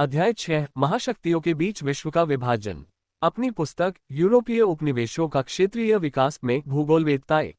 अध्याय 6 महाशक्तियों के बीच विश्व का विभाजन। अपनी पुस्तक यूरोपीय उपनिवेशों का क्षेत्रीय विकास में भूगोलवेत्ताएं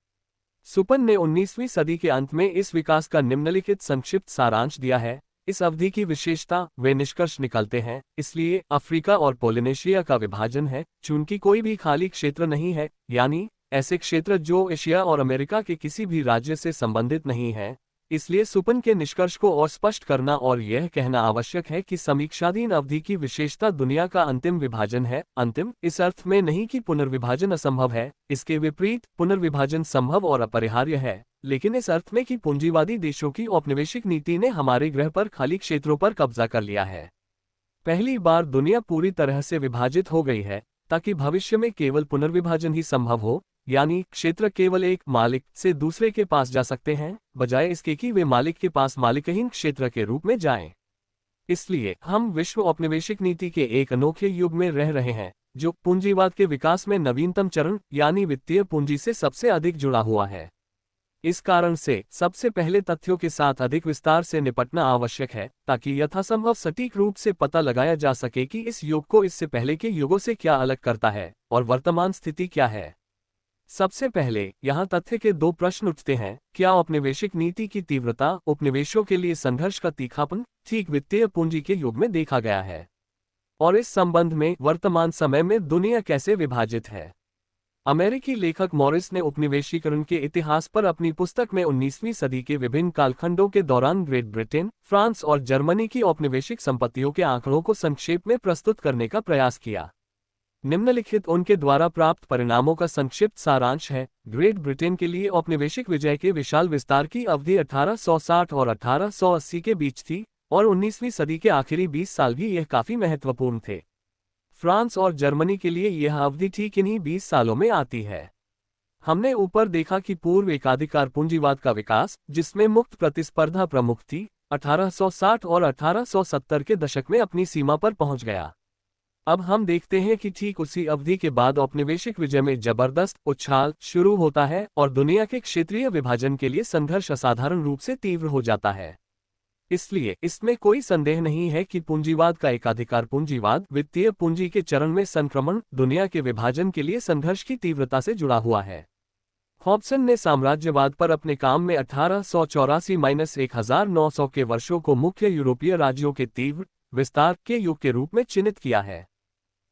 सुपन ने 19वीं सदी के अंत में इस विकास का निम्नलिखित संक्षिप्त सारांश दिया है। इस अवधि की विशेषता वे निष्कर्ष निकालते हैं, इसलिए अफ्रीका और पोलिनेशिया का विभाजन है, चूंकि कोई भी खाली क्षेत्र नहीं है, यानी ऐसे क्षेत्र जो एशिया और अमेरिका के किसी भी राज्य से संबंधित नहीं है। इसलिए सुपन के निष्कर्ष को और स्पष्ट करना और यह कहना आवश्यक है कि समीक्षाधीन अवधि की विशेषता दुनिया का अंतिम विभाजन है। अंतिम इस अर्थ में नहीं कि पुनर्विभाजन असंभव है, इसके विपरीत पुनर्विभाजन संभव और अपरिहार्य है, लेकिन इस अर्थ में कि पूंजीवादी देशों की औपनिवेशिक नीति ने हमारे ग्रह पर खाली क्षेत्रों पर कब्जा कर लिया है। पहली बार दुनिया पूरी तरह से विभाजित हो गई है ताकि भविष्य में केवल पुनर्विभाजन ही संभव हो, यानी क्षेत्र केवल एक मालिक से दूसरे के पास जा सकते हैं, बजाय इसके कि वे मालिक के पास मालिकहीन क्षेत्र के रूप में जाएं। इसलिए हम विश्व औपनिवेशिक नीति के एक अनोखे युग में रह रहे हैं, जो पूंजीवाद के विकास में नवीनतम चरण यानी वित्तीय पूंजी से सबसे अधिक जुड़ा हुआ है। इस कारण से सबसे पहले तथ्यों के साथ अधिक विस्तार से निपटना आवश्यक है, ताकि यथासंभव सटीक रूप से पता लगाया जा सके कि इस युग को इससे पहले के युगों से क्या अलग करता है और वर्तमान स्थिति क्या है। सबसे पहले यहाँ तथ्य के दो प्रश्न उठते हैं। क्या औपनिवेशिक नीति की तीव्रता उपनिवेशों के लिए संघर्ष का तीखापन ठीक वित्तीय पूंजी के युग में देखा गया है? और इस संबंध में वर्तमान समय में दुनिया कैसे विभाजित है? अमेरिकी लेखक मॉरिस ने उपनिवेशीकरण के इतिहास पर अपनी पुस्तक में 19वीं सदी के विभिन्न कालखंडों के दौरान ग्रेट ब्रिटेन, फ्रांस और जर्मनी की औपनिवेशिक संपत्तियों के आंकड़ों को संक्षेप में प्रस्तुत करने का प्रयास किया। निम्नलिखित उनके द्वारा प्राप्त परिणामों का संक्षिप्त सारांश है। ग्रेट ब्रिटेन के लिए औपनिवेशिक विजय के विशाल विस्तार की अवधि 1860 और 1880 के बीच थी, और 19वीं सदी के आखिरी 20 साल भी यह काफी महत्वपूर्ण थे। फ्रांस और जर्मनी के लिए यह अवधि ठीक इन्हीं 20 सालों में आती है। हमने ऊपर देखा कि पूर्व एकाधिकार पूंजीवाद का विकास, जिसमें मुक्त प्रतिस्पर्धा प्रमुख थी, 1860 और 1870 के दशक में अपनी सीमा पर पहुंच गया। अब हम देखते हैं कि ठीक उसी अवधि के बाद औपनिवेशिक विजय में जबरदस्त उछाल शुरू होता है और दुनिया के क्षेत्रीय विभाजन के लिए संघर्ष असाधारण रूप से तीव्र हो जाता है। इसलिए इसमें कोई संदेह नहीं है कि पूंजीवाद का एकाधिकार पूंजीवाद वित्तीय पूंजी के चरण में संक्रमण दुनिया के विभाजन के लिए संघर्ष की तीव्रता से जुड़ा हुआ है। हॉब्सन ने साम्राज्यवाद पर अपने काम में 1884-1900 के वर्षों को मुख्य यूरोपीय राज्यों के तीव्र विस्तार के युग के रूप में चिन्हित किया है।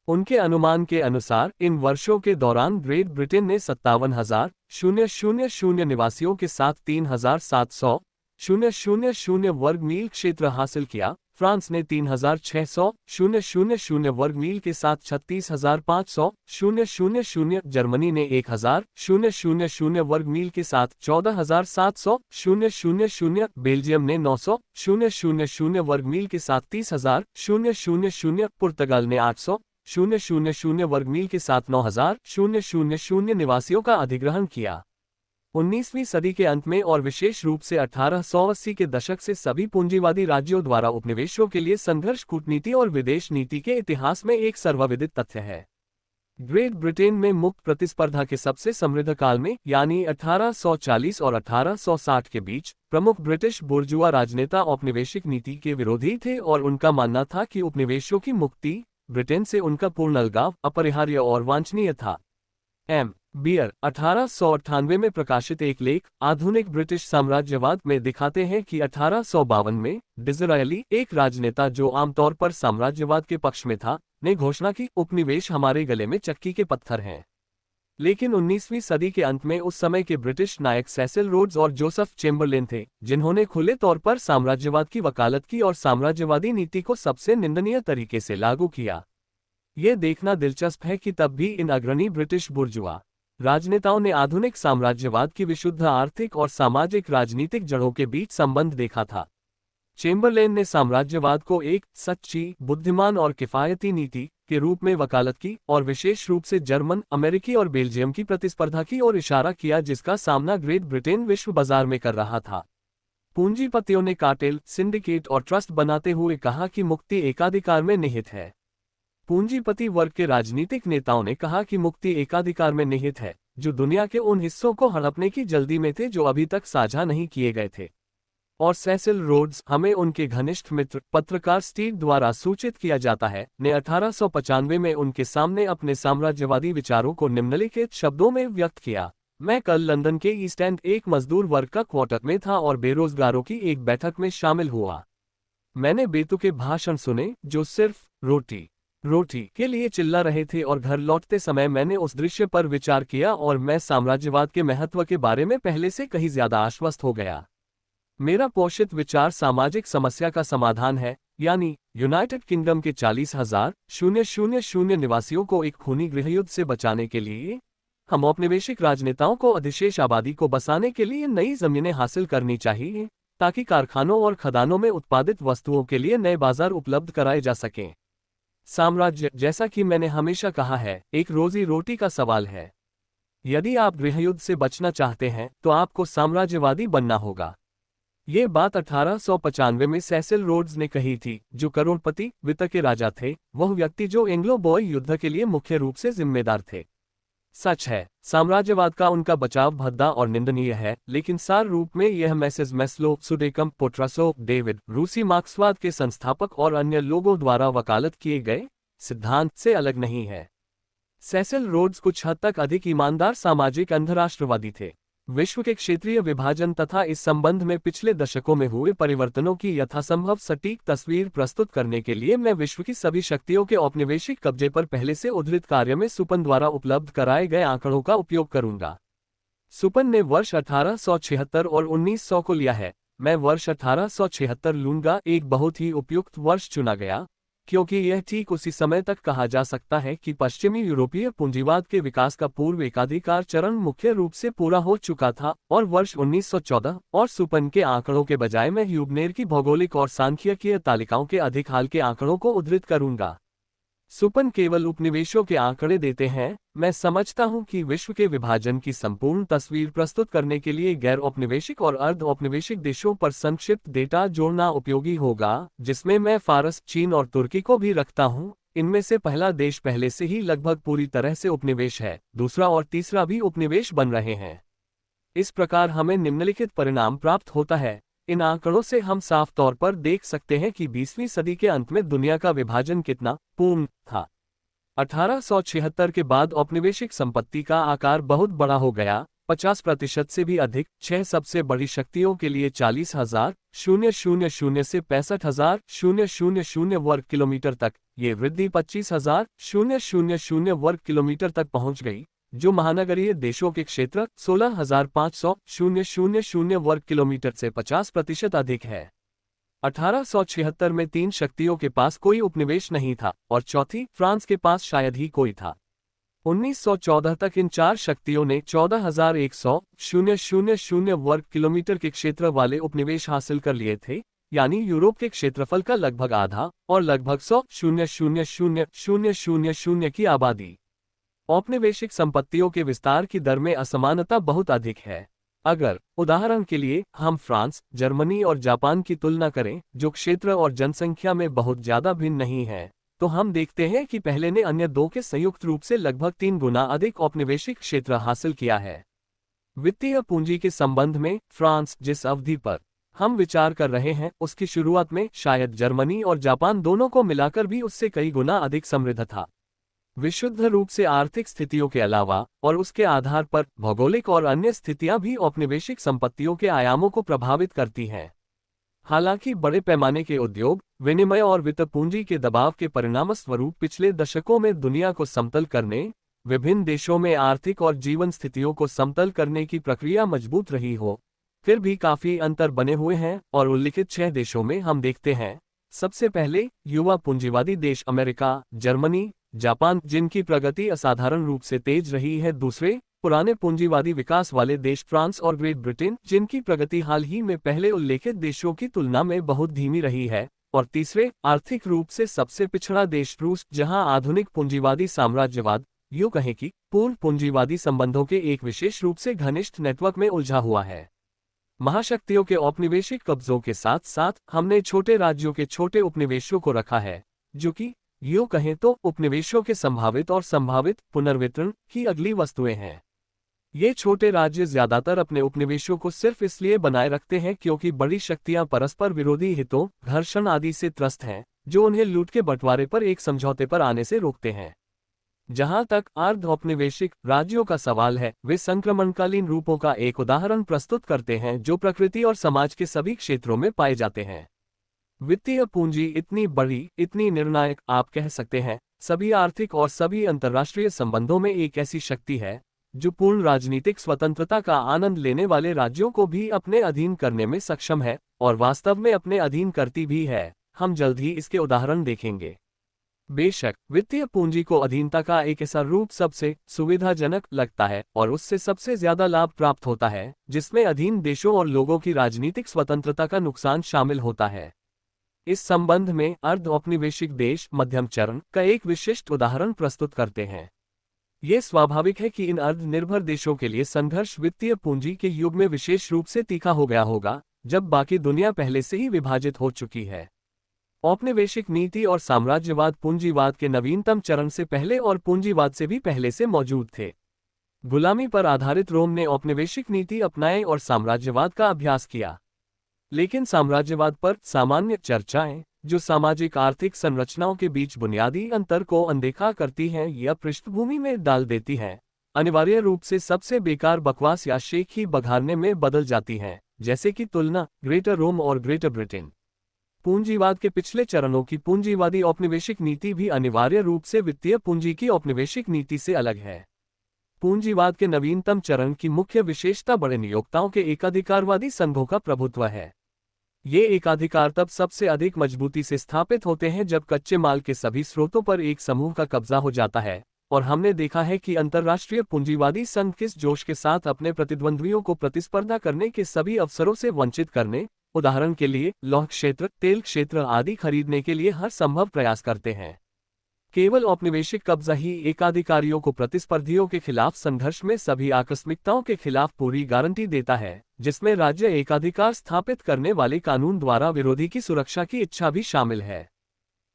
उनके अनुमान के अनुसार इन वर्षों के दौरान ग्रेट ब्रिटेन ने 57,000 निवासियों के साथ 3,700 वर्ग मील क्षेत्र हासिल किया। फ्रांस ने 3,600 वर्ग मील के साथ 36,500, जर्मनी ने 1,000 वर्ग मील के साथ 14,700, बेल्जियम ने 900 वर्ग मील के साथ 30,000, पुर्तगाल ने 800 वर्ग मील के साथ 9,000 निवासियों का अधिग्रहण किया। 19वीं सदी के अंत में और विशेष रूप से 1880 के दशक से सभी पूंजीवादी राज्यों द्वारा उपनिवेशों के लिए संघर्ष कूटनीति और विदेश नीति के इतिहास में एक सर्वविदित तथ्य है। ग्रेट ब्रिटेन में मुक्त प्रतिस्पर्धा के सबसे समृद्ध काल में, यानी 1840 और 1860 के बीच, प्रमुख ब्रिटिश बुर्जुआ राजनेता औपनिवेशिक नीति के विरोधी थे और उनका मानना था कि उपनिवेशों की मुक्ति ब्रिटेन से उनका पूर्ण अलगाव अपरिहार्य और वांछनीय था। एम. बियर 1898 में प्रकाशित एक लेख आधुनिक ब्रिटिश साम्राज्यवाद में दिखाते हैं कि 1852 में डिज़रायली, एक राजनेता जो आमतौर पर साम्राज्यवाद के पक्ष में था, ने घोषणा की उपनिवेश हमारे गले में चक्की के पत्थर हैं। लेकिन 19वीं सदी के अंत में उस समय के ब्रिटिश नायक सेसिल रोड्स और जोसेफ चेम्बरलेन थे, जिन्होंने खुले तौर पर साम्राज्यवाद की वकालत की और साम्राज्यवादी नीति को सबसे निंदनीय तरीके से लागू किया। ये देखना दिलचस्प है कि तब भी इन अग्रणी ब्रिटिश बुर्जुआ राजनेताओं ने आधुनिक साम्राज्यवाद की विशुद्ध आर्थिक और सामाजिक राजनीतिक जड़ों के बीच संबंध देखा था। चेम्बरलेन ने साम्राज्यवाद को एक सच्ची, बुद्धिमान और किफायती नीति के रूप में वकालत की और विशेष रूप से जर्मन, अमेरिकी और बेल्जियम की प्रतिस्पर्धा की ओर इशारा किया, जिसका सामना ग्रेट ब्रिटेन विश्व बाजार में कर रहा था। पूंजीपतियों ने कार्टेल, सिंडिकेट और ट्रस्ट बनाते हुए कहा कि मुक्ति एकाधिकार में निहित है। पूंजीपति वर्ग के राजनीतिक नेताओं ने कहा कि मुक्ति एकाधिकार में निहित है, जो दुनिया के उन हिस्सों को हड़पने की जल्दी में थे जो अभी तक साझा नहीं किए गए थे। और सेसिल रोड्स, हमें उनके घनिष्ठ मित्र पत्रकार स्टीव द्वारा सूचित किया जाता है, ने 1895 में उनके सामने अपने साम्राज्यवादी विचारों को निम्नलिखित शब्दों में व्यक्त किया। मैं कल लंदन के ईस्ट एंड एक मजदूर वर्ग का क्वार्टर में था और बेरोजगारों की एक बैठक में शामिल हुआ। मैंने बेतुके भाषण सुने जो सिर्फ रोटी रोटी के लिए चिल्ला रहे थे, और घर लौटते समय मैंने उस दृश्य पर विचार किया और मैं साम्राज्यवाद के महत्व के बारे में पहले से कहीं ज्यादा आश्वस्त हो गया। मेरा पोषित विचार सामाजिक समस्या का समाधान है, यानी यूनाइटेड किंगडम के 40,000 निवासियों को एक खूनी गृहयुद्ध से बचाने के लिए हम औपनिवेशिक राजनेताओं को अधिशेष आबादी को बसाने के लिए नई जमीनें हासिल करनी चाहिए, ताकि कारखानों और खदानों में उत्पादित वस्तुओं के लिए नए बाजार उपलब्ध कराए जा सकें। साम्राज्य, जैसा कि मैंने हमेशा कहा है, एक रोजी रोटी का सवाल है। यदि आप गृहयुद्ध से बचना चाहते हैं तो आपको साम्राज्यवादी बनना होगा। ये बात 1895 में सेसिल रोड्स ने कही थी, जो करोड़पति वित्त के राजा थे, वह व्यक्ति जो एंग्लो बॉय युद्ध के लिए मुख्य रूप से जिम्मेदार थे। सच है, साम्राज्यवाद का उनका बचाव भद्दा और निंदनीय है, लेकिन सार रूप में यह मैसेज मैस्लो, सुडेकम, पोट्रासो, डेविड, रूसी मार्क्सवाद के संस्थापक और अन्य लोगों द्वारा वकालत किए गए सिद्धांत से अलग नहीं है। सेसिल रोड्स कुछ हद तक अधिक ईमानदार सामाजिक अंधराष्ट्रवादी थे। विश्व के क्षेत्रीय विभाजन तथा इस संबंध में पिछले दशकों में हुए परिवर्तनों की यथासंभव सटीक तस्वीर प्रस्तुत करने के लिए मैं विश्व की सभी शक्तियों के औपनिवेशिक कब्जे पर पहले से उद्धृत कार्य में सुपन द्वारा उपलब्ध कराए गए आंकड़ों का उपयोग करूंगा। सुपन ने वर्ष 1876 और 1900 को लिया है। मैं वर्ष 1876 लूंगा। एक बहुत ही उपयुक्त वर्ष चुना गया, क्योंकि यह ठीक उसी समय तक कहा जा सकता है कि पश्चिमी यूरोपीय पूंजीवाद के विकास का पूर्व एकाधिकार चरण मुख्य रूप से पूरा हो चुका था, और वर्ष 1914 और सुपन के आंकड़ों के बजाय मैं ह्यूबनेर की भौगोलिक और सांख्यिकीय तालिकाओं के अधिक हाल के आंकड़ों को उद्धृत करूंगा। सुपन केवल उपनिवेशों के आंकड़े देते हैं। मैं समझता हूं कि विश्व के विभाजन की संपूर्ण तस्वीर प्रस्तुत करने के लिए गैर औपनिवेशिक और अर्ध औपनिवेशिक देशों पर संक्षिप्त डेटा जोड़ना उपयोगी होगा, जिसमें मैं फारस, चीन और तुर्की को भी रखता हूं। इनमें से पहला देश पहले से ही लगभग पूरी तरह से उपनिवेश है, दूसरा और तीसरा भी उपनिवेश बन रहे हैं। इस प्रकार हमें निम्नलिखित परिणाम प्राप्त होता है। इन आंकड़ों से हम साफ तौर पर देख सकते हैं कि 20वीं सदी के अंत में दुनिया का विभाजन कितना पूर्ण था। 1876 के बाद औपनिवेशिक संपत्ति का आकार बहुत बड़ा हो गया, 50% से भी अधिक। 6 सबसे बड़ी शक्तियों के लिए 40,000 से 65,000 वर्ग किलोमीटर तक, ये वृद्धि 25,000 वर्ग किलोमीटर तक पहुंच गई, जो महानगरीय देशों के क्षेत्र 16,500 वर्ग किलोमीटर से 50% अधिक है। 1876 में 3 शक्तियों के पास कोई उपनिवेश नहीं था, और चौथी, फ्रांस के पास शायद ही कोई था। 1914 तक इन 4 शक्तियों ने 14,100 वर्ग किलोमीटर के क्षेत्र वाले उपनिवेश हासिल कर लिए थे, यानी यूरोप के क्षेत्रफल का लगभग आधा, और लगभग 100,000 की आबादी। औपनिवेशिक संपत्तियों के विस्तार की दर में असमानता बहुत अधिक है। अगर उदाहरण के लिए हम फ्रांस, जर्मनी और जापान की तुलना करें, जो क्षेत्र और जनसंख्या में बहुत ज्यादा भिन्न नहीं है, तो हम देखते हैं कि पहले ने अन्य दो के संयुक्त रूप से लगभग 3 गुना अधिक औपनिवेशिक क्षेत्र हासिल किया है। वित्तीय पूंजी के संबंध में फ्रांस, जिस अवधि पर हम विचार कर रहे हैं, उसकी शुरुआत में शायद जर्मनी और जापान दोनों को मिलाकर भी उससे कई गुना अधिक समृद्ध था। विशुद्ध रूप से आर्थिक स्थितियों के अलावा और उसके आधार पर भौगोलिक और अन्य स्थितियां भी औपनिवेशिक संपत्तियों के आयामों को प्रभावित करती हैं। हालांकि बड़े पैमाने के उद्योग, विनिमय और वित्त पूंजी के दबाव के परिणामस्वरूप पिछले दशकों में दुनिया को समतल करने, विभिन्न देशों में आर्थिक और जीवन स्थितियों को समतल करने की प्रक्रिया मजबूत रही हो, फिर भी काफी अंतर बने हुए हैं, और उल्लिखित 6 देशों में हम देखते हैं। सबसे पहले युवा पूंजीवादी देश अमेरिका, जर्मनी, जापान, जिनकी प्रगति असाधारण रूप से तेज रही है। दूसरे, पुराने पूंजीवादी विकास वाले देश फ्रांस और ग्रेट ब्रिटेन, जिनकी प्रगति हाल ही में पहले उल्लेखित देशों की तुलना में बहुत धीमी रही है। और तीसरे, आर्थिक रूप से सबसे पिछड़ा देश रूस, जहां आधुनिक पूंजीवादी साम्राज्यवाद, यूं कहें कि पूर्व पूंजीवादी संबंधों के एक विशेष रूप से घनिष्ठ नेटवर्क में उलझा हुआ है। महाशक्तियों के औपनिवेशिक कब्जों के साथ साथ हमने छोटे राज्यों के छोटे उपनिवेशों को रखा है, जो कि यूं कहें तो उपनिवेशों के संभावित और संभावित पुनर्वितरण की अगली वस्तुएं हैं। ये छोटे राज्य ज्यादातर अपने उपनिवेशों को सिर्फ इसलिए बनाए रखते हैं क्योंकि बड़ी शक्तियां परस्पर विरोधी हितों, घर्षण आदि से त्रस्त हैं, जो उन्हें लूट के बंटवारे पर एक समझौते पर आने से रोकते हैं। जहां तक अर्ध औपनिवेशिक राज्यों का सवाल है, वे संक्रमणकालीन रूपों का एक उदाहरण प्रस्तुत करते हैं जो प्रकृति और समाज के सभी क्षेत्रों में पाए जाते हैं। वित्तीय पूंजी इतनी बड़ी, इतनी निर्णायक, आप कह सकते हैं, सभी आर्थिक और सभी अंतर्राष्ट्रीय संबंधों में एक ऐसी शक्ति है जो पूर्ण राजनीतिक स्वतंत्रता का आनंद लेने वाले राज्यों को भी अपने अधीन करने में सक्षम है, और वास्तव में अपने अधीन करती भी है। हम जल्द ही इसके उदाहरण देखेंगे। बेशक वित्तीय पूंजी को अधीनता का एक ऐसा रूप सबसे सुविधाजनक लगता है और उससे सबसे ज्यादा लाभ प्राप्त होता है, जिसमें अधीन देशों और लोगों की राजनीतिक स्वतंत्रता का नुकसान शामिल होता है। इस संबंध में अर्ध औपनिवेशिक देश मध्यम चरण का एक विशिष्ट उदाहरण प्रस्तुत करते हैं। ये स्वाभाविक है कि इन अर्धनिर्भर देशों के लिए संघर्ष वित्तीय पूंजी के युग में विशेष रूप से तीखा हो गया होगा, जब बाकी दुनिया पहले से ही विभाजित हो चुकी है। औपनिवेशिक नीति और साम्राज्यवाद पूंजीवाद के नवीनतम चरण से पहले और पूंजीवाद से भी पहले से मौजूद थे। गुलामी पर आधारित रोम ने औपनिवेशिक नीति अपनाई और साम्राज्यवाद का अभ्यास किया। लेकिन साम्राज्यवाद पर सामान्य चर्चाएं, जो सामाजिक आर्थिक संरचनाओं के बीच बुनियादी अंतर को अनदेखा करती हैं या पृष्ठभूमि में डाल देती हैं, अनिवार्य रूप से सबसे बेकार बकवास या शेख ही बघारने में बदल जाती हैं, जैसे कि तुलना ग्रेटर रोम और ग्रेटर ब्रिटेन। पूंजीवाद के पिछले चरणों की पूंजीवादी औपनिवेशिक नीति भी अनिवार्य रूप से वित्तीय पूंजी की औपनिवेशिक नीति से अलग है। पूंजीवाद के नवीनतम चरण की मुख्य विशेषता बड़े नियोक्ताओं के एकाधिकारवादी संघों का प्रभुत्व है। ये एकाधिकार तब सबसे अधिक मजबूती से स्थापित होते हैं जब कच्चे माल के सभी स्रोतों पर एक समूह का कब्जा हो जाता है, और हमने देखा है कि अंतर्राष्ट्रीय पूंजीवादी संघ किस जोश के साथ अपने प्रतिद्वंद्वियों को प्रतिस्पर्धा करने के सभी अवसरों से वंचित करने, उदाहरण के लिए लौह क्षेत्र, तेल क्षेत्र आदि खरीदने के लिए हर संभव प्रयास करते हैं। केवल औपनिवेशिक कब्जा ही एकाधिकारियों को प्रतिस्पर्धियों के खिलाफ संघर्ष में सभी आकस्मिकताओं के खिलाफ पूरी गारंटी देता है, जिसमें राज्य एकाधिकार स्थापित करने वाले कानून द्वारा विरोधी की सुरक्षा की इच्छा भी शामिल है।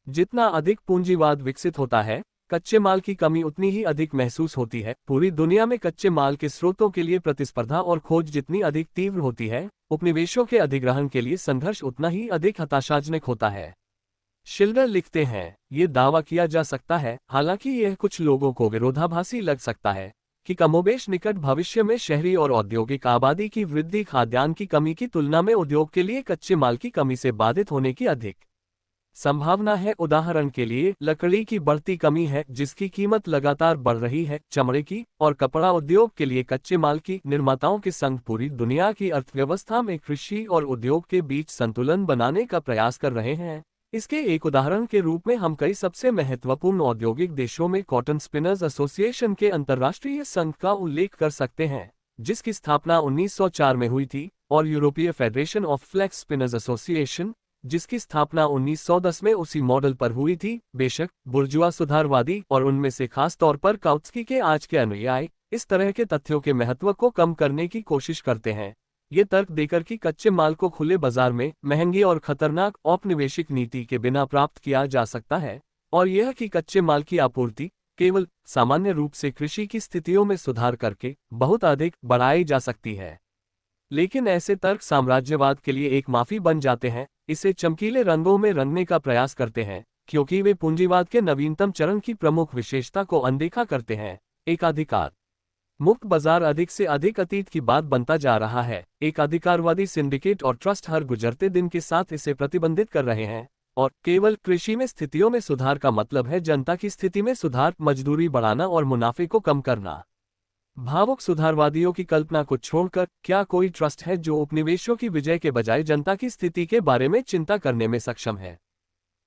जितना अधिक पूंजीवाद विकसित होता है, कच्चे माल की कमी उतनी ही अधिक महसूस होती है। पूरी दुनिया में कच्चे माल के स्रोतों के लिए प्रतिस्पर्धा और खोज जितनी अधिक तीव्र होती है, उपनिवेशों के अधिग्रहण के लिए संघर्ष उतना ही अधिक हताशाजनक होता है। शिल्डर लिखते हैं, ये दावा किया जा सकता है, हालांकि यह कुछ लोगों को विरोधाभासी लग सकता है, कि कमोबेश निकट भविष्य में शहरी और औद्योगिक आबादी की वृद्धि खाद्यान्न की कमी की तुलना में उद्योग के लिए कच्चे माल की कमी से बाधित होने की अधिक संभावना है। उदाहरण के लिए लकड़ी की बढ़ती कमी है, जिसकी कीमत लगातार बढ़ रही है। चमड़े की और कपड़ा उद्योग के लिए कच्चे माल की निर्माताओं के संघ पूरी दुनिया की अर्थव्यवस्था में कृषि और उद्योग के बीच संतुलन बनाने का प्रयास कर रहे हैं। इसके एक उदाहरण के रूप में हम कई सबसे महत्वपूर्ण औद्योगिक देशों में कॉटन स्पिनर्स एसोसिएशन के अंतर्राष्ट्रीय संघ का उल्लेख कर सकते हैं, जिसकी स्थापना 1904 में हुई थी, और यूरोपीय federation of flax spinners association, जिसकी स्थापना 1910 में उसी मॉडल पर हुई थी। बेशक बुर्जुआ सुधारवादी और उनमें से खास तौर पर काउत्स्की के आज के अनुयायी इस तरह के तथ्यों के महत्व को कम करने की कोशिश करते हैं, ये तर्क देकर कि कच्चे माल को खुले बाजार में महंगी और खतरनाक औपनिवेशिक नीति के बिना प्राप्त किया जा सकता है, और यह कि कच्चे माल की आपूर्ति केवल सामान्य रूप से कृषि की स्थितियों में सुधार करके बहुत अधिक बढ़ाई जा सकती है। लेकिन ऐसे तर्क साम्राज्यवाद के लिए एक माफी बन जाते हैं, इसे चमकीले रंगों में रंगने का प्रयास करते हैं, क्योंकि वे पूंजीवाद के नवीनतम चरण की प्रमुख विशेषता को अनदेखा करते हैं। एकाधिकार मुक्त बाजार अधिक से अधिक अतीत की बात बनता जा रहा है। एकाधिकारवादी सिंडिकेट और ट्रस्ट हर गुजरते दिन के साथ इसे प्रतिबंधित कर रहे हैं, और केवल कृषि में स्थितियों में सुधार का मतलब है जनता की स्थिति में सुधार, मजदूरी बढ़ाना और मुनाफे को कम करना। भावुक सुधारवादियों की कल्पना को छोड़कर क्या कोई ट्रस्ट है जो उपनिवेशों की विजय के बजाय जनता की स्थिति के बारे में चिंता करने में सक्षम है?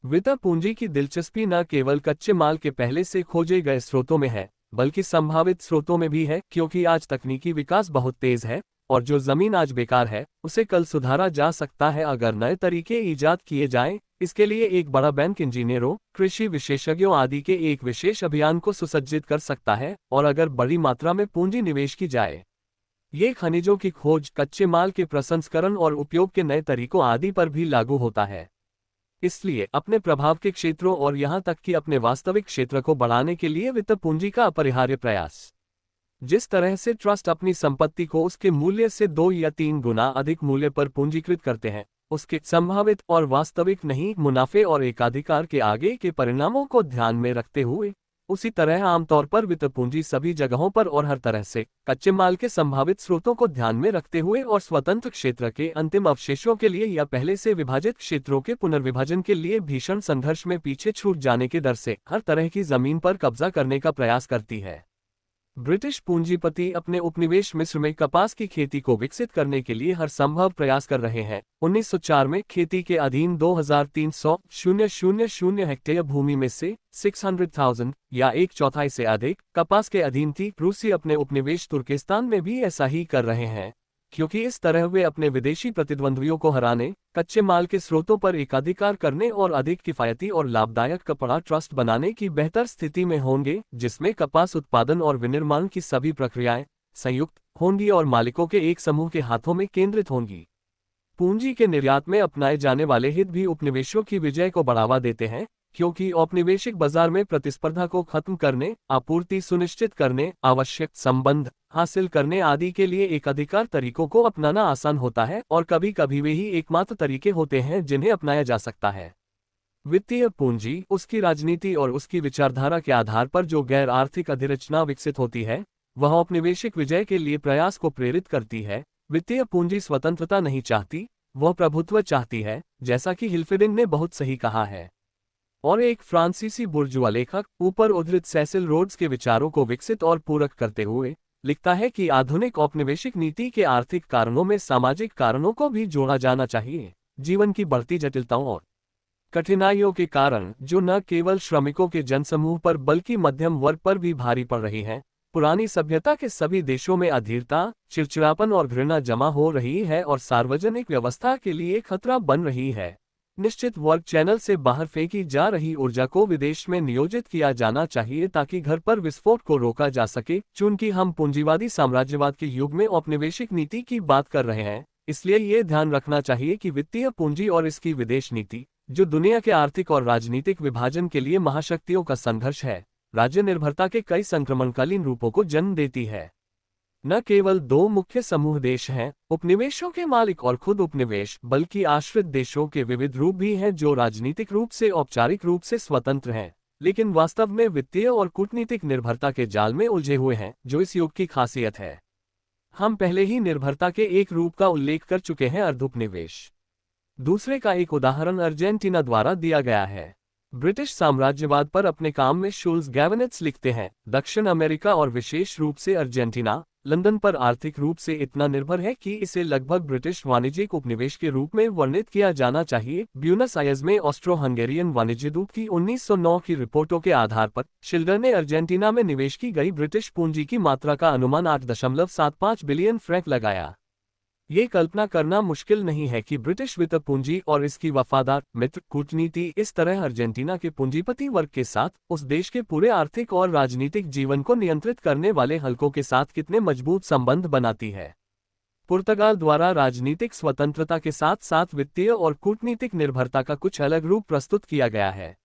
वित्त पूंजी की दिलचस्पी न केवल कच्चे माल के पहले से खोजे गए स्रोतों में है, बल्कि संभावित स्रोतों में भी है, क्योंकि आज तकनीकी विकास बहुत तेज है, और जो जमीन आज बेकार है उसे कल सुधारा जा सकता है अगर नए तरीके ईजाद किए जाएं। इसके लिए एक बड़ा बैंक इंजीनियरों, कृषि विशेषज्ञों आदि के एक विशेष अभियान को सुसज्जित कर सकता है, और अगर बड़ी मात्रा में पूंजी निवेश की जाए, ये खनिजों की खोज, कच्चे माल के प्रसंस्करण और उपयोग के नए तरीकों आदि पर भी लागू होता है। इसलिए अपने प्रभाव के क्षेत्रों और यहां तक कि अपने वास्तविक क्षेत्र को बढ़ाने के लिए वित्त पूंजी का अपरिहार्य प्रयास जिस तरह से ट्रस्ट अपनी संपत्ति को उसके मूल्य से 2 या 3 गुना अधिक मूल्य पर पूंजीकृत करते हैं, उसके संभावित और वास्तविक नहीं मुनाफे और एकाधिकार के आगे के परिणामों को ध्यान में रखते हुए, उसी तरह आमतौर पर वित्त पूंजी सभी जगहों पर और हर तरह से कच्चे माल के संभावित स्रोतों को ध्यान में रखते हुए और स्वतंत्र क्षेत्र के अंतिम अवशेषों के लिए या पहले से विभाजित क्षेत्रों के पुनर्विभाजन के लिए भीषण संघर्ष में पीछे छूट जाने के डर से हर तरह की जमीन पर कब्जा करने का प्रयास करती है। ब्रिटिश पूंजीपति अपने उपनिवेश मिस्र में कपास की खेती को विकसित करने के लिए हर संभव प्रयास कर रहे हैं। 1904 में खेती के अधीन 2300,000 हेक्टेयर भूमि में से 600,000 या 1/4 से अधिक कपास के अधीन थी। रूसी अपने उपनिवेश तुर्किस्तान में भी ऐसा ही कर रहे हैं, क्योंकि इस तरह वे अपने विदेशी प्रतिद्वंद्वियों को हराने, कच्चे माल के स्रोतों पर एकाधिकार करने और अधिक किफायती और लाभदायक कपड़ा ट्रस्ट बनाने की बेहतर स्थिति में होंगे, जिसमें कपास उत्पादन और विनिर्माण की सभी प्रक्रियाएं संयुक्त होंगी और मालिकों के एक समूह के हाथों में केंद्रित होंगी। पूंजी के निर्यात में अपनाए जाने वाले हित भी उपनिवेशों की विजय को बढ़ावा देते हैं, क्योंकि औपनिवेशिक बाजार में प्रतिस्पर्धा को खत्म करने, आपूर्ति सुनिश्चित करने, आवश्यक संबंध हासिल करने आदि के लिए एकाधिकार तरीकों को अपनाना आसान होता है और कभी कभी वे ही एकमात्र तरीके होते हैं जिन्हें अपनाया जा सकता है। वित्तीय पूंजी उसकी राजनीति और उसकी विचारधारा के आधार पर जो गैर आर्थिक अधिरचना विकसित होती है, वह औपनिवेशिक विजय के लिए प्रयास को प्रेरित करती है। वित्तीय पूंजी स्वतंत्रता नहीं चाहती, वह प्रभुत्व चाहती है, जैसा कि हिल्फिडिन ने बहुत सही कहा है। और एक फ्रांसीसी बुर्जुआ लेखक ऊपर उद्धृत सेसिल रोड्स के विचारों को विकसित और पूरक करते हुए लिखता है कि आधुनिक औपनिवेशिक नीति के आर्थिक कारणों में सामाजिक कारणों को भी जोड़ा जाना चाहिए। जीवन की बढ़ती जटिलताओं और कठिनाइयों के कारण जो न केवल श्रमिकों के जनसमूह पर बल्कि मध्यम वर्ग पर भी भारी पड़ रही हैं, पुरानी सभ्यता के सभी देशों में अधीरता, चिड़चिड़ापन और घृणा जमा हो रही है और सार्वजनिक व्यवस्था के लिए खतरा बन रही है। निश्चित वर्ग चैनल से बाहर फेंकी जा रही ऊर्जा को विदेश में नियोजित किया जाना चाहिए ताकि घर पर विस्फोट को रोका जा सके। चूंकि हम पूंजीवादी साम्राज्यवाद के युग में औपनिवेशिक नीति की बात कर रहे हैं, इसलिए ये ध्यान रखना चाहिए कि वित्तीय पूंजी और इसकी विदेश नीति, जो दुनिया के आर्थिक और राजनीतिक विभाजन के लिए महाशक्तियों का संघर्ष है, राज्य निर्भरता के कई संक्रमणकालीन रूपों को जन्म देती है। न केवल 2 मुख्य समूह देश हैं, उपनिवेशों के मालिक और खुद उपनिवेश, बल्कि आश्रित देशों के विविध रूप भी हैं जो राजनीतिक रूप से औपचारिक रूप से स्वतंत्र हैं, लेकिन वास्तव में वित्तीय और कूटनीतिक निर्भरता के जाल में उलझे हुए हैं, जो इस युग की खासियत है। हम पहले ही निर्भरता के एक रूप का उल्लेख कर चुके हैं, अर्धउपनिवेश। दूसरे का एक उदाहरण अर्जेंटीना द्वारा दिया गया है। ब्रिटिश साम्राज्यवाद पर अपने काम में शुल्स गैवनेट्स लिखते हैं, दक्षिण अमेरिका और विशेष रूप से अर्जेंटीना लंदन पर आर्थिक रूप से इतना निर्भर है कि इसे लगभग ब्रिटिश वाणिज्यिक उपनिवेश के रूप में वर्णित किया जाना चाहिए। ब्यूनस आयर्स में ऑस्ट्रो हंगेरियन वाणिज्य दूत की 1909 की रिपोर्टों के आधार पर शिल्डर ने अर्जेंटीना में निवेश की गई ब्रिटिश पूंजी की मात्रा का अनुमान 8.75 बिलियन फ्रैंक लगाया। ये कल्पना करना मुश्किल नहीं है कि ब्रिटिश वित्त पूंजी और इसकी वफादार मित्र कूटनीति इस तरह अर्जेंटीना के पूंजीपति वर्ग के साथ उस देश के पूरे आर्थिक और राजनीतिक जीवन को नियंत्रित करने वाले हलकों के साथ कितने मजबूत संबंध बनाती है। पुर्तगाल द्वारा राजनीतिक स्वतंत्रता के साथ साथ वित्तीय और कूटनीतिक निर्भरता का कुछ अलग रूप प्रस्तुत किया गया है।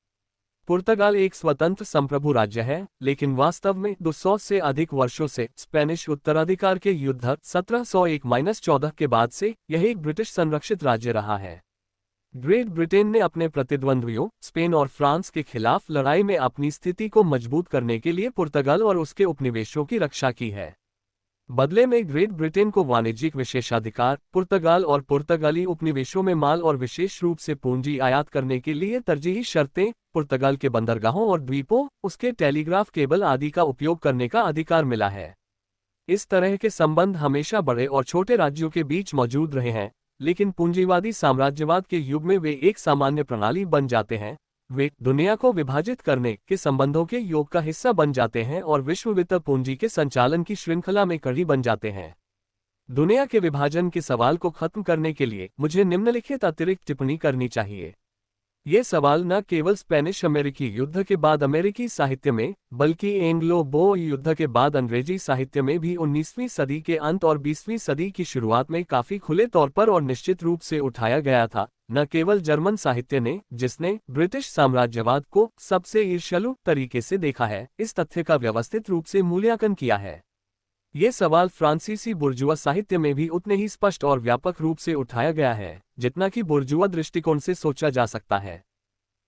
पुर्तगाल एक स्वतंत्र संप्रभु राज्य है, लेकिन वास्तव में 200 से अधिक वर्षों से स्पेनिश उत्तराधिकार के युद्ध 1701-14 के बाद से यह एक ब्रिटिश संरक्षित राज्य रहा है। ग्रेट ब्रिटेन ने अपने प्रतिद्वंद्वियों स्पेन और फ्रांस के खिलाफ लड़ाई में अपनी स्थिति को मजबूत करने के लिए पुर्तगाल और उसके उपनिवेशों की रक्षा की है। बदले में ग्रेट ब्रिटेन को वाणिज्यिक विशेषाधिकार, पुर्तगाल और पुर्तगाली उपनिवेशों में माल और विशेष रूप से पूंजी आयात करने के लिए तरजीही शर्तें, पुर्तगाल के बंदरगाहों और द्वीपों, उसके टेलीग्राफ केबल आदि का उपयोग करने का अधिकार मिला है। इस तरह के संबंध हमेशा बड़े और छोटे राज्यों के बीच मौजूद रहे हैं, लेकिन पूंजीवादी साम्राज्यवाद के युग में वे एक सामान्य प्रणाली बन जाते हैं। वे दुनिया को विभाजित करने के संबंधों के योग का हिस्सा बन जाते हैं और विश्व वित्त पूंजी के संचालन की श्रृंखला में कड़ी बन जाते हैं। दुनिया के विभाजन के सवाल को खत्म करने के लिए मुझे निम्नलिखित अतिरिक्त टिप्पणी करनी चाहिए। ये सवाल न केवल स्पेनिश अमेरिकी युद्ध के बाद अमेरिकी साहित्य में, बल्कि एंग्लो बो युद्ध के बाद अंग्रेजी साहित्य में भी 19वीं सदी के अंत और 20वीं सदी की शुरुआत में काफी खुले तौर पर और निश्चित रूप से उठाया गया था। न केवल जर्मन साहित्य ने, जिसने ब्रिटिश साम्राज्यवाद को सबसे ईर्ष्यालु तरीके से देखा है, इस तथ्य का व्यवस्थित रूप से मूल्यांकन किया है। ये सवाल फ्रांसीसी बुर्जुआ साहित्य में भी उतने ही स्पष्ट और व्यापक रूप से उठाया गया है जितना कि बुर्जुआ दृष्टिकोण से सोचा जा सकता है।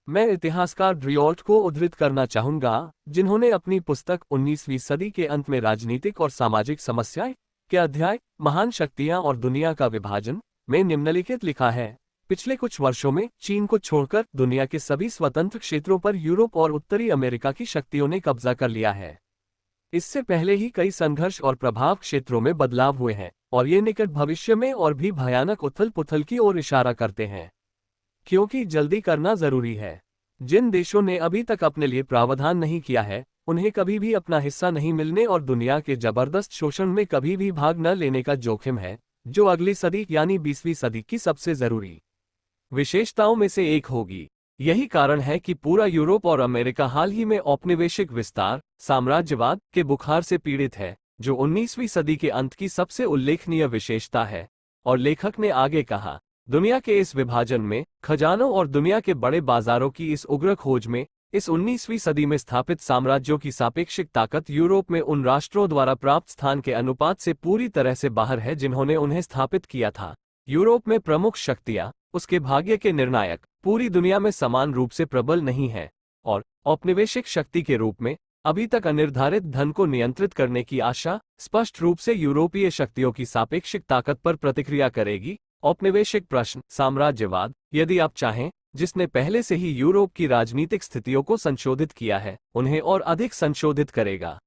मैं इतिहासकार ड्रियॉल्ट को उद्धृत करना चाहूंगा, जिन्होंने अपनी पुस्तक 19वीं सदी के अंत में राजनीतिक और सामाजिक समस्याएं के अध्याय महान शक्तियां और दुनिया का विभाजन में निम्नलिखित लिखा है। पिछले कुछ वर्षों में चीन को छोड़कर दुनिया के सभी स्वतंत्र क्षेत्रों पर यूरोप और उत्तरी अमेरिका की शक्तियों ने कब्जा कर लिया है। इससे पहले ही कई संघर्ष और प्रभाव क्षेत्रों में बदलाव हुए हैं और ये निकट भविष्य में और भी भयानक उथल पुथल की ओर इशारा करते हैं। क्योंकि जल्दी करना जरूरी है। जिन देशों ने अभी तक अपने लिए प्रावधान नहीं किया है, उन्हें कभी भी अपना हिस्सा नहीं मिलने और दुनिया के जबरदस्त शोषण में कभी भी भाग न लेने का जोखिम है, जो अगली सदी यानी 20वीं सदी की सबसे जरूरी विशेषताओं में से एक होगी। यही कारण है कि पूरा यूरोप और अमेरिका हाल ही में औपनिवेशिक विस्तार, साम्राज्यवाद के बुखार से पीड़ित है, जो 19वीं सदी के अंत की सबसे उल्लेखनीय विशेषता है। और लेखक ने आगे कहा, दुनिया के इस विभाजन में, खजानों और दुनिया के बड़े बाजारों की इस उग्र खोज में, इस 19वीं सदी में स्थापित साम्राज्यों की सापेक्षिक ताकत यूरोप में उन राष्ट्रों द्वारा प्राप्त स्थान के अनुपात से पूरी तरह से बाहर है जिन्होंने उन्हें स्थापित किया था। यूरोप में प्रमुख शक्तियां, उसके भाग्य के निर्णायक, पूरी दुनिया में समान रूप से प्रबल नहीं है और औपनिवेशिक शक्ति के रूप में अभी तक अनिर्धारित धन को नियंत्रित करने की आशा स्पष्ट रूप से यूरोपीय शक्तियों की सापेक्षिक ताकत पर प्रतिक्रिया करेगी। औपनिवेशिक प्रश्न, साम्राज्यवाद, यदि आप चाहें, जिसने पहले से ही यूरोप की राजनीतिक स्थितियों को संशोधित किया है, उन्हें और अधिक संशोधित करेगा।